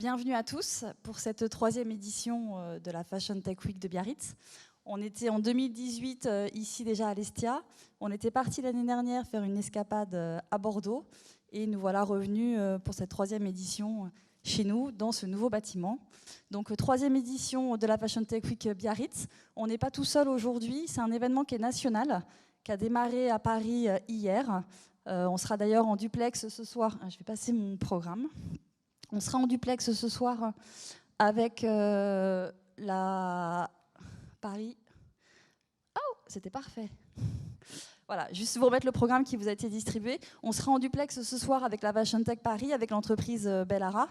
Bienvenue à tous pour cette troisième édition de la Fashion Tech Week de Biarritz. On était en 2018 ici déjà à l'Estia. On était parti l'année dernière faire une escapade à Bordeaux et nous voilà revenus pour cette troisième édition chez nous dans ce nouveau bâtiment. Donc troisième édition de la Fashion Tech Week Biarritz. On n'est pas tout seul aujourd'hui, c'est un événement qui est national, qui a démarré à Paris hier. On sera d'ailleurs en duplex ce soir. Je vais passer mon programme. On sera en duplex ce soir avec la Paris. Oh, c'était parfait. Voilà, juste vous remettre le programme qui vous a été distribué. On sera en duplex ce soir avec la Fashion Tech Paris, avec l'entreprise Bellara,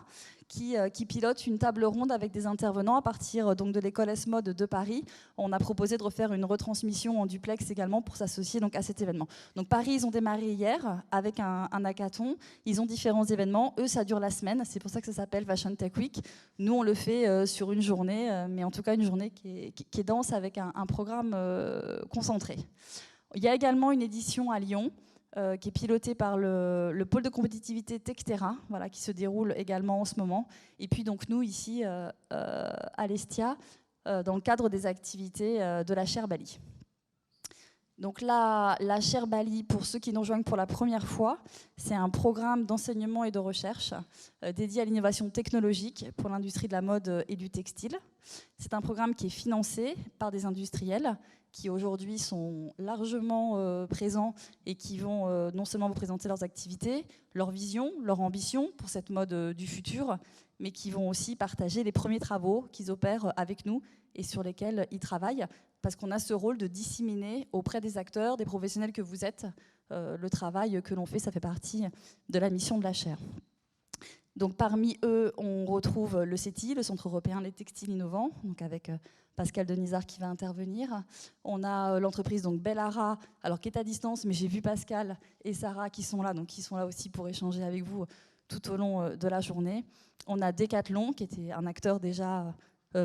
qui pilote une table ronde avec des intervenants à partir donc, de l'école S-Mode de Paris. On a proposé de refaire une retransmission en duplex également pour s'associer donc, à cet événement. Donc Paris, ils ont démarré hier avec un hackathon. Ils ont différents événements. Eux, ça dure la semaine. C'est pour ça que ça s'appelle Fashion Tech Week. Nous, on le fait sur une journée, mais en tout cas une journée qui est dense avec un programme concentré. Il y a également une édition à Lyon qui est pilotée par le pôle de compétitivité Techterra, voilà, qui se déroule également en ce moment. Et puis donc nous ici à l'Estia, dans le cadre des activités de la chaire Bali. Donc la chaire Bali, pour ceux qui nous rejoignent pour la première fois, c'est un programme d'enseignement et de recherche dédié à l'innovation technologique pour l'industrie de la mode et du textile. C'est un programme qui est financé par des industriels qui aujourd'hui sont largement présents et qui vont non seulement vous présenter leurs activités, leur vision, leur ambition pour cette mode du futur, mais qui vont aussi partager les premiers travaux qu'ils opèrent avec nous et sur lesquels ils travaillent, parce qu'on a ce rôle de disséminer auprès des acteurs, des professionnels que vous êtes, le travail que l'on fait, ça fait partie de la mission de la chaire. Donc parmi eux, on retrouve le CETI, le Centre européen des textiles innovants, donc avec Pascal Denizard qui va intervenir. On a l'entreprise donc Bellara, alors qui est à distance, mais j'ai vu Pascal et Sarah qui sont là, donc qui sont là aussi pour échanger avec vous tout au long de la journée. On a Decathlon, qui était un acteur déjà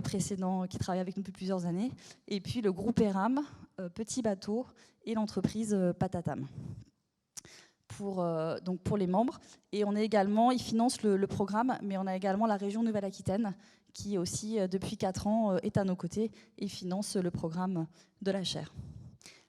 précédent, qui travaille avec nous depuis plusieurs années. Et puis le groupe Eram, Petit Bateau, et l'entreprise Patatam. Donc pour les membres. Et on est également, ils financent le programme, mais on a également la région Nouvelle-Aquitaine qui aussi, depuis 4 ans, est à nos côtés et finance le programme de la chaire.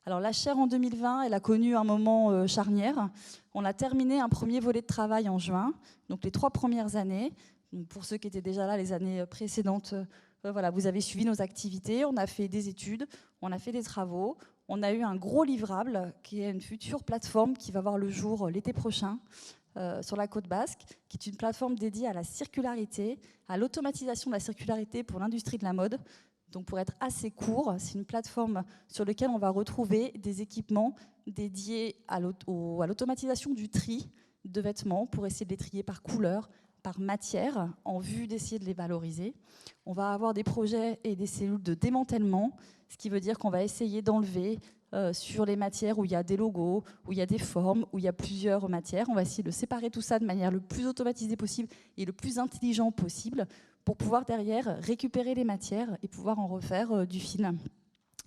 Alors la chaire en 2020, elle a connu un moment charnière. On a terminé un premier volet de travail en juin, donc les 3 premières années. Donc pour ceux qui étaient déjà là les années précédentes, voilà, vous avez suivi nos activités, on a fait des études, on a fait des travaux. On a eu un gros livrable qui est une future plateforme qui va voir le jour l'été prochain sur la côte basque, qui est une plateforme dédiée à la circularité, à l'automatisation de la circularité pour l'industrie de la mode. Donc pour être assez court, c'est une plateforme sur laquelle on va retrouver des équipements dédiés à l'automatisation du tri de vêtements pour essayer de les trier par couleur, par matière, en vue d'essayer de les valoriser. On va avoir des projets et des cellules de démantèlement, ce qui veut dire qu'on va essayer d'enlever sur les matières où il y a des logos, où il y a des formes, où il y a plusieurs matières. On va essayer de séparer tout ça de manière le plus automatisée possible et le plus intelligent possible pour pouvoir derrière récupérer les matières et pouvoir en refaire du fil.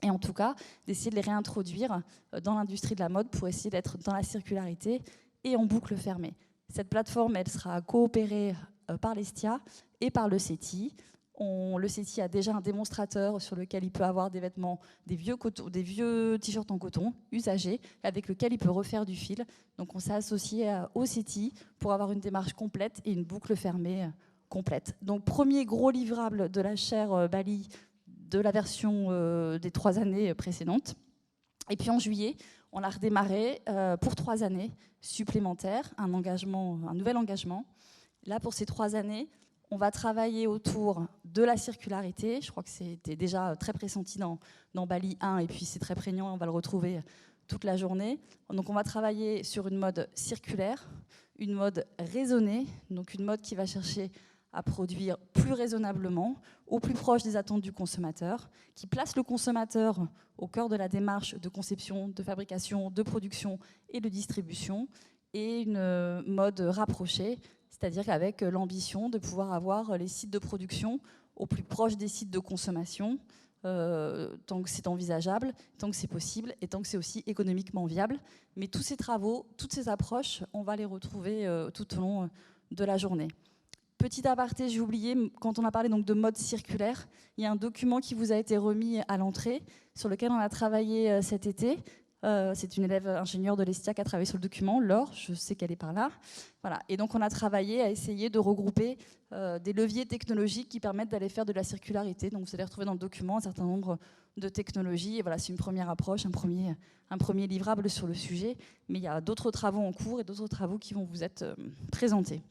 Et en tout cas, d'essayer de les réintroduire dans l'industrie de la mode pour essayer d'être dans la circularité et en boucle fermée. Cette plateforme, elle sera coopérée par l'Estia et par le CETI. Le CETI a déjà un démonstrateur sur lequel il peut avoir des vêtements, des vieux t-shirts en coton usagés, avec lequel il peut refaire du fil. Donc on s'est associé au CETI pour avoir une démarche complète et une boucle fermée complète. Donc premier gros livrable de la chaire Bali de la version des 3 années précédentes. Et puis en juillet, on a redémarré pour 3 années supplémentaires, un nouvel engagement. Là, pour ces 3 années, on va travailler autour de la circularité. Je crois que c'était déjà très pressenti dans Bali 1, et puis c'est très prégnant, on va le retrouver toute la journée. Donc on va travailler sur une mode circulaire, une mode raisonnée, donc une mode qui va chercher à produire plus raisonnablement, au plus proche des attentes du consommateur, qui place le consommateur au cœur de la démarche de conception, de fabrication, de production et de distribution, et une mode rapprochée, c'est-à-dire qu'avec l'ambition de pouvoir avoir les sites de production au plus proche des sites de consommation, tant que c'est envisageable, tant que c'est possible et tant que c'est aussi économiquement viable. Mais tous ces travaux, toutes ces approches, on va les retrouver tout au long de la journée. Petit aparté, j'ai oublié, quand on a parlé donc de mode circulaire, il y a un document qui vous a été remis à l'entrée, sur lequel on a travaillé cet été. C'est une élève ingénieure de l'ESTIA qui a travaillé sur le document, Laure, je sais qu'elle est par là. Voilà. Et donc on a travaillé à essayer de regrouper des leviers technologiques qui permettent d'aller faire de la circularité. Donc vous allez retrouver dans le document un certain nombre de technologies. Et voilà, c'est une première approche, un premier livrable sur le sujet. Mais il y a d'autres travaux en cours et d'autres travaux qui vont vous être présentés.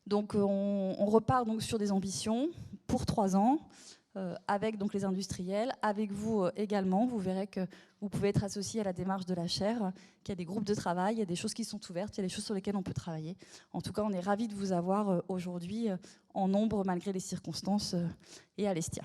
Donc on repart donc sur des ambitions pour 3 ans. Avec donc les industriels, avec vous également. Vous verrez que vous pouvez être associé à la démarche de la chaire, qu'il y a des groupes de travail, il y a des choses qui sont ouvertes, il y a des choses sur lesquelles on peut travailler. En tout cas, on est ravis de vous avoir aujourd'hui en nombre malgré les circonstances et à l'Estia.